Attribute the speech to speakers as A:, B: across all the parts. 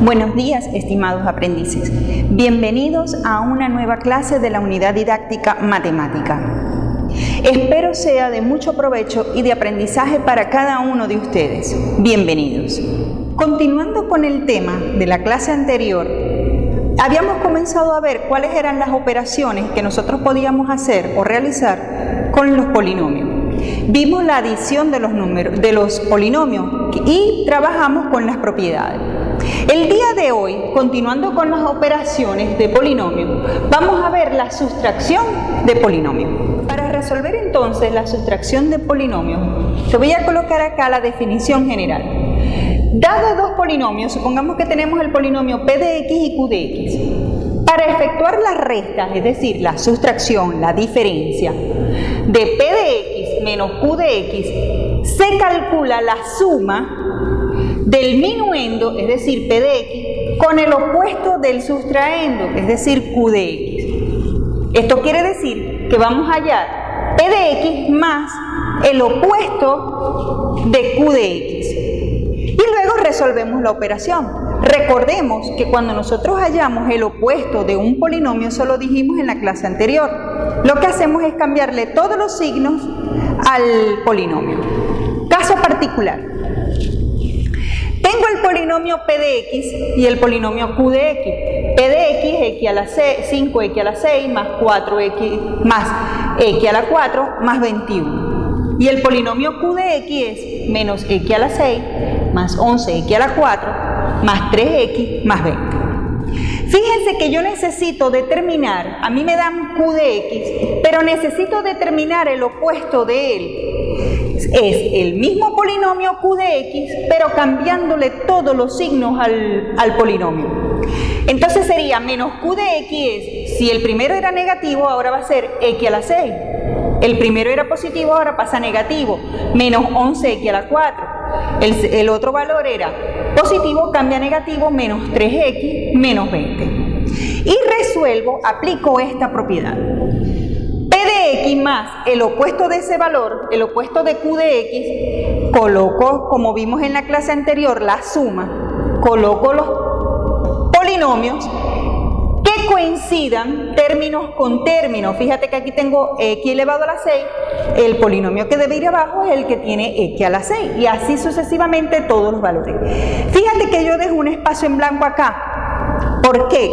A: Buenos días, estimados aprendices. Bienvenidos a una nueva clase de la unidad didáctica matemática. Espero sea de mucho provecho y de aprendizaje para cada uno de ustedes. Bienvenidos. Continuando con el tema de la clase anterior, habíamos comenzado a ver cuáles eran las operaciones que nosotros podíamos hacer o realizar con los polinomios. Vimos la adición de los números, de los polinomios y trabajamos con las propiedades. El día de hoy, continuando con las operaciones de polinomios, vamos a ver la sustracción de polinomios. Para resolver entonces la sustracción de polinomios, te voy a colocar acá la definición general. Dado dos polinomios, supongamos que tenemos el polinomio p de x y q de x. Para efectuar las restas, es decir, la sustracción, la diferencia de p de x menos q de x, se calcula la suma del minuendo, es decir, p de x, con el opuesto del sustraendo, es decir, q de x. Esto quiere decir que vamos a hallar p de x más el opuesto de q de x. Y luego resolvemos la operación. Recordemos que cuando nosotros hallamos el opuesto de un polinomio, eso lo dijimos en la clase anterior, lo que hacemos es cambiarle todos los signos al polinomio. Caso particular. Tengo el polinomio p de x y el polinomio q de x. P de x, x a la 5x a la 6 más 4x más x a la 4 más 21. Y el polinomio q de x es menos x a la 6 más 11x a la 4 más 3x más 20. Fíjense que yo necesito determinar, a mí me dan q de x, pero necesito determinar el opuesto de él. Es el mismo polinomio q de x, pero cambiándole todos los signos al polinomio. Entonces sería menos q de x, si el primero era negativo, ahora va a ser x a la 6. El primero era positivo, ahora pasa a negativo, menos 11x a la 4. El otro valor era positivo, cambia a negativo, menos 3x, menos 20. Y resuelvo, aplico esta propiedad. P de x más el opuesto de ese valor, el opuesto de q de x, coloco, como vimos en la clase anterior, la suma, coloco los polinomios que coincidan términos con términos. Fíjate que aquí tengo x elevado a la 6, el polinomio que debe ir abajo es el que tiene x a la 6 y así sucesivamente todos los valores. Fíjate que yo dejo un espacio en blanco acá. ¿Por qué?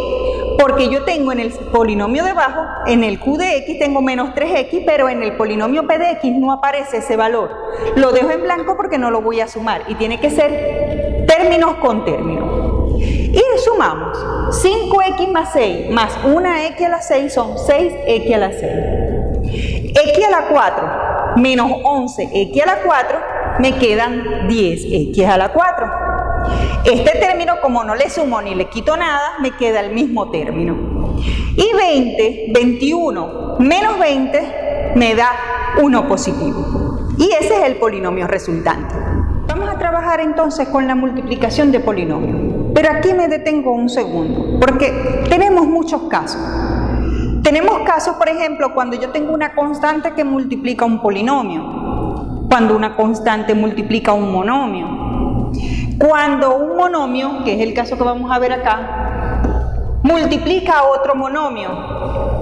A: Porque yo tengo en el polinomio de abajo, en el q de x tengo menos 3x, pero en el polinomio p de x no aparece ese valor. Lo dejo en blanco porque no lo voy a sumar y tiene que ser términos con términos. Y sumamos 5x más 6 más 1x a la 6 son 6x a la 6. X a la 4 menos 11x a la 4 me quedan 10x a la 4. Este término, como no le sumo ni le quito nada, me queda el mismo término. Y 21 menos 20 me da 1 positivo. Y ese es el polinomio resultante. Vamos a trabajar entonces con la multiplicación de polinomios. Pero aquí me detengo un segundo, porque tenemos muchos casos. Tenemos casos, por ejemplo, cuando yo tengo una constante que multiplica un polinomio, cuando una constante multiplica un monomio, cuando un monomio, que es el caso que vamos a ver acá, multiplica a otro monomio,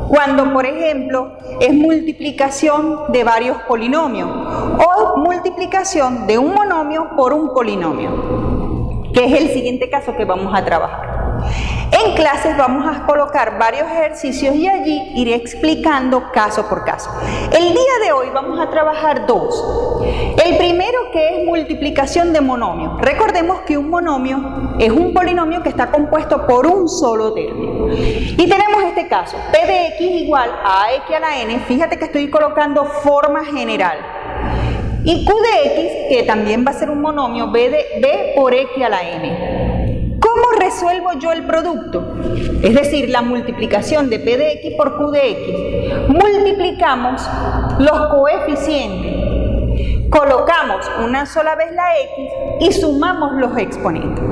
A: cuando, por ejemplo, es multiplicación de varios polinomios o multiplicación de un monomio por un polinomio, que es el siguiente caso que vamos a trabajar. En clases vamos a colocar varios ejercicios y allí iré explicando caso por caso. El día de hoy vamos a trabajar dos. El primero, que es multiplicación de monomios. Recordemos que un monomio es un polinomio que está compuesto por un solo término. Y tenemos este caso, p de x igual a x a la n. Fíjate que estoy colocando forma general. Y q de x, que también va a ser un monomio, b por x a la n. ¿Cómo resuelvo yo el producto? Es decir, la multiplicación de p de x por q de x. Multiplicamos los coeficientes, colocamos una sola vez la x y sumamos los exponentes.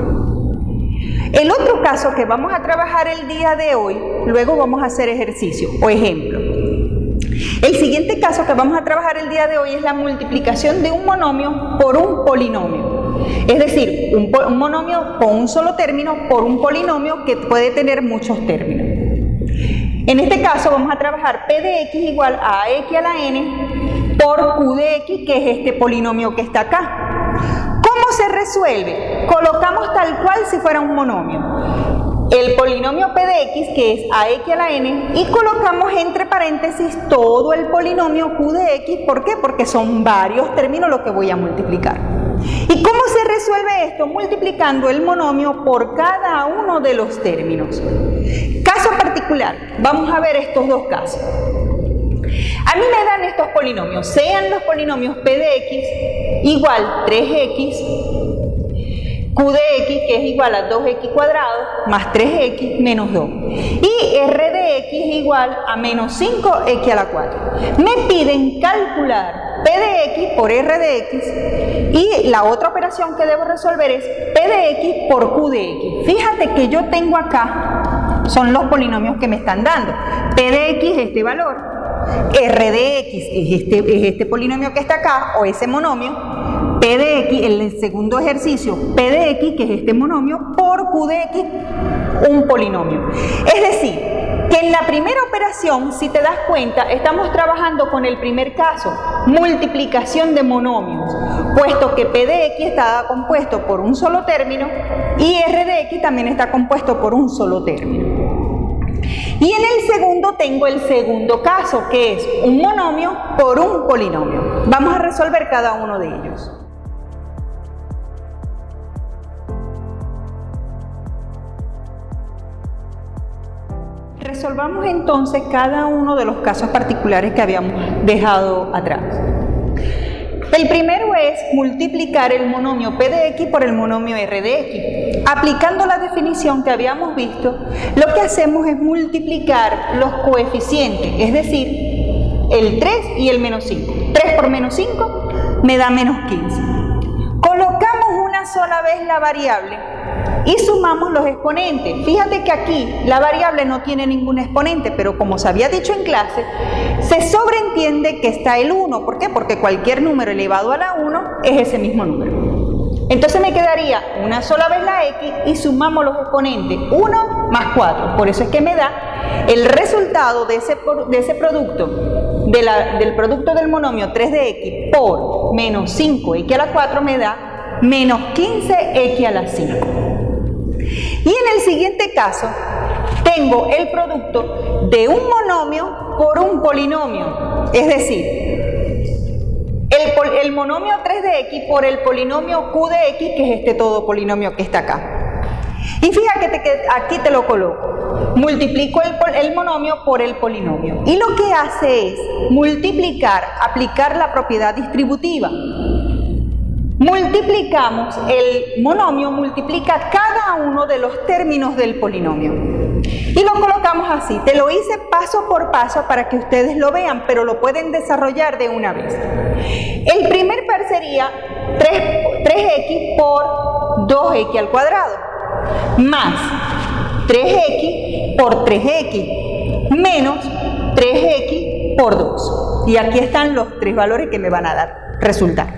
A: El otro caso que vamos a trabajar el día de hoy, luego vamos a hacer ejercicio o ejemplo. El siguiente caso que vamos a trabajar el día de hoy es la multiplicación de un monomio por un polinomio. Es decir, un monomio con un solo término por un polinomio que puede tener muchos términos. En este caso vamos a trabajar P de X igual a X a la N por Q de X, que es este polinomio que está acá. ¿Cómo se resuelve? Colocamos tal cual si fuera un monomio. El polinomio P de X, que es AX a la N, y colocamos entre paréntesis todo el polinomio Q de X. ¿Por qué? Porque son varios términos los que voy a multiplicar. ¿Y cómo se resuelve esto? Multiplicando el monomio por cada uno de los términos. Caso particular, vamos a ver estos dos casos. A mí me dan estos polinomios, sean los polinomios P de X igual 3X, Q de X, que es igual a 2X cuadrado, más 3X menos 2. Y R de X igual a menos 5X a la 4. Me piden calcular P de X por R de X y la otra operación que debo resolver es P de X por Q de X. Fíjate que yo tengo acá, son los polinomios que me están dando. P de X es este valor, R de X es este polinomio que está acá, o ese monomio. P de X, el segundo ejercicio, P de X, que es este monomio, por Q de X, un polinomio. Es decir, que en la primera operación, si te das cuenta, estamos trabajando con el primer caso, multiplicación de monomios, puesto que P de X está compuesto por un solo término y R de X también está compuesto por un solo término. Y en el segundo tengo el segundo caso, que es un monomio por un polinomio. Vamos a resolver cada uno de ellos. Resolvamos entonces cada uno de los casos particulares que habíamos dejado atrás. El primero es multiplicar el monomio P de X por el monomio R de X. Aplicando la definición que habíamos visto, lo que hacemos es multiplicar los coeficientes, es decir, el 3 y el menos 5. 3 por menos 5 me da menos 15. Colocamos una sola vez la variable y sumamos los exponentes. Fíjate que aquí la variable no tiene ningún exponente, pero como se había dicho en clase, se sobreentiende que está el 1. ¿Por qué? Porque cualquier número elevado a la 1 es ese mismo número. Entonces me quedaría una sola vez la X y sumamos los exponentes, 1 más 4. Por eso es que me da el resultado de ese producto, del producto del monomio 3 de X por menos 5X a la 4 me da menos 15X a la 5. Y en el siguiente caso, tengo el producto de un monomio por un polinomio. Es decir, el monomio 3 de X por el polinomio Q de X, que es este todo polinomio que está acá. Y fíjate que aquí te lo coloco. Multiplico el monomio por el polinomio. Y lo que hace es multiplicar, aplicar la propiedad distributiva. Multiplicamos, el monomio multiplica cada uno de los términos del polinomio. Y lo colocamos así. Te lo hice paso por paso para que ustedes lo vean, pero lo pueden desarrollar de una vez. El primer par sería 3x por 2x al cuadrado, más 3x por 3x, menos 3x por 2. Y aquí están los tres valores que me van a dar resultado.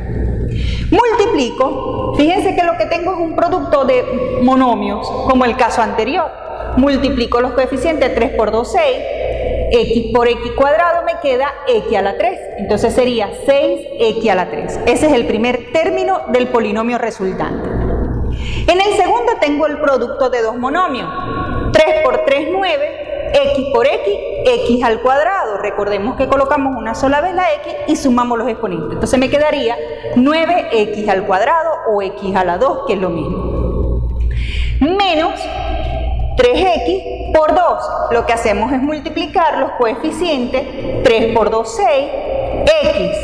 A: Multiplico, fíjense que lo que tengo es un producto de monomios, como el caso anterior. Multiplico los coeficientes, 3 por 2, 6, x por x cuadrado me queda x a la 3. Entonces sería 6x a la 3. Ese es el primer término del polinomio resultante. En el segundo tengo el producto de dos monomios. 3 por 3, 9. X por X, X al cuadrado. Recordemos que colocamos una sola vez la X y sumamos los exponentes. Entonces me quedaría 9X al cuadrado o X a la 2, que es lo mismo. Menos 3X por 2. Lo que hacemos es multiplicar los coeficientes. 3 por 2, 6. X,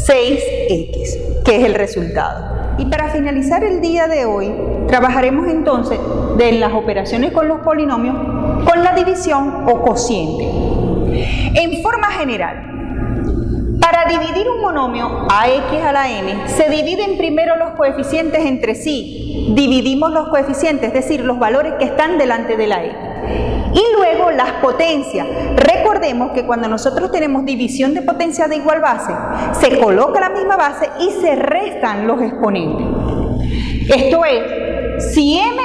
A: 6X, que es el resultado. Y para finalizar el día de hoy, trabajaremos entonces de las operaciones con los polinomios con la división o cociente. En forma general, para dividir un monomio AX a la N, se dividen primero los coeficientes entre sí. Dividimos los coeficientes, es decir, los valores que están delante de la X. Y luego las potencias. Recordemos que cuando nosotros tenemos división de potencia de igual base, se coloca la misma base y se restan los exponentes. Esto es, si m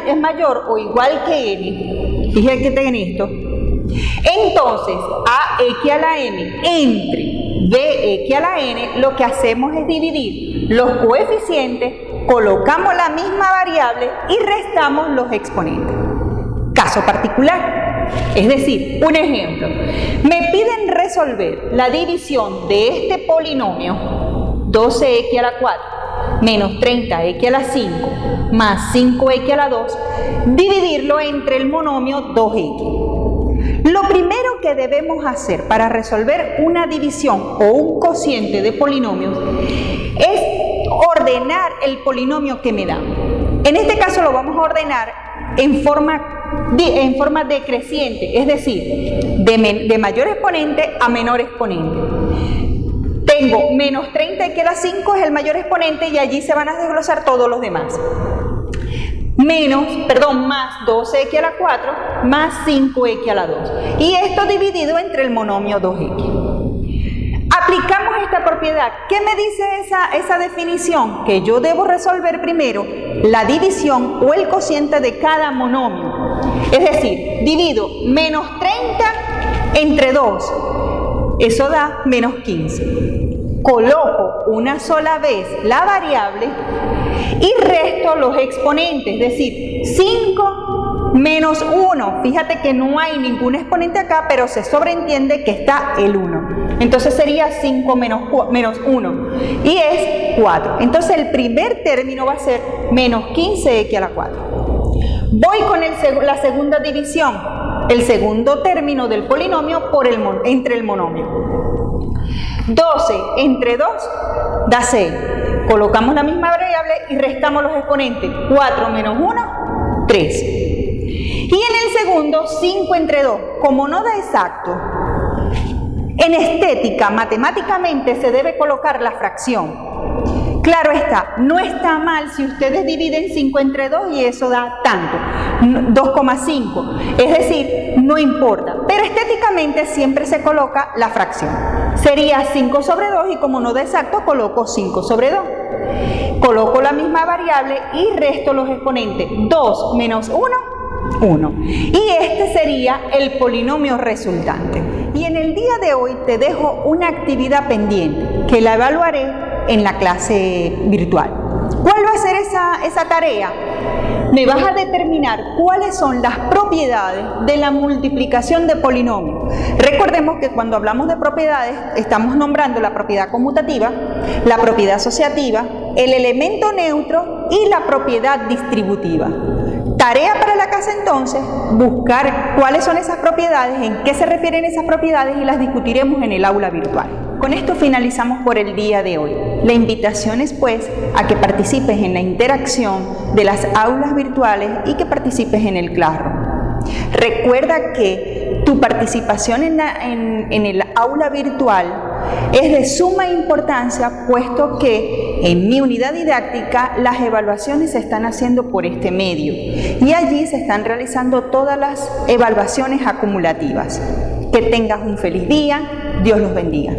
A: es mayor o igual que n, fíjense que tengan esto, entonces ax a la n entre bx a la n, lo que hacemos es dividir los coeficientes, colocamos la misma variable y restamos los exponentes. Caso particular, es decir, un ejemplo, me piden resolver la división de este polinomio 12x a la 4 menos 30x a la 5 más 5x a la 2, dividirlo entre el monomio 2x. Lo primero que debemos hacer para resolver una división o un cociente de polinomios es ordenar el polinomio que me da. En este caso lo vamos a ordenar en forma decreciente, es decir, de mayor exponente a menor exponente. Tengo menos 30x a la 5 es el mayor exponente y allí se van a desglosar todos los demás. Más 12x a la 4 más 5x a la 2. Y esto dividido entre el monomio 2x. Aplicamos esta propiedad. ¿Qué me dice esa definición? Que yo debo resolver primero la división o el cociente de cada monomio. Es decir, divido menos 30 entre 2. Eso da menos 15. Coloco una sola vez la variable y resto los exponentes, es decir, 5 menos 1. Fíjate que no hay ningún exponente acá, pero se sobreentiende que está el 1. Entonces sería 5 menos 1 y es 4. Entonces el primer término va a ser menos 15x a la 4. Voy con la segunda división, el segundo término del polinomio entre el monomio. 12 entre 2 da 6. Colocamos la misma variable y restamos los exponentes. 4 menos 1, 3. Y en el segundo, 5 entre 2. Como no da exacto, en estética, matemáticamente, se debe colocar la fracción. Claro está, no está mal si ustedes dividen 5 entre 2 y eso da tanto, 2,5. Es decir, no importa, pero estéticamente siempre se coloca la fracción. Sería 5 sobre 2 y como no da exacto, coloco 5 sobre 2. Coloco la misma variable y resto los exponentes. 2 menos 1, 1. Y este sería el polinomio resultante. Y en el día de hoy te dejo una actividad pendiente que la evaluaré en la clase virtual. ¿Cuál va a ser esa tarea? Me vas a determinar cuáles son las propiedades de la multiplicación de polinomios. Recordemos que cuando hablamos de propiedades estamos nombrando la propiedad conmutativa, la propiedad asociativa, el elemento neutro y la propiedad distributiva. Tarea para la casa entonces, buscar cuáles son esas propiedades, en qué se refieren esas propiedades y las discutiremos en el aula virtual. Con esto finalizamos por el día de hoy. La invitación es pues a que participes en la interacción de las aulas virtuales y que participes en el Classroom. Recuerda que tu participación en el aula virtual es de suma importancia, puesto que en mi unidad didáctica las evaluaciones se están haciendo por este medio y allí se están realizando todas las evaluaciones acumulativas. Que tengas un feliz día, Dios los bendiga.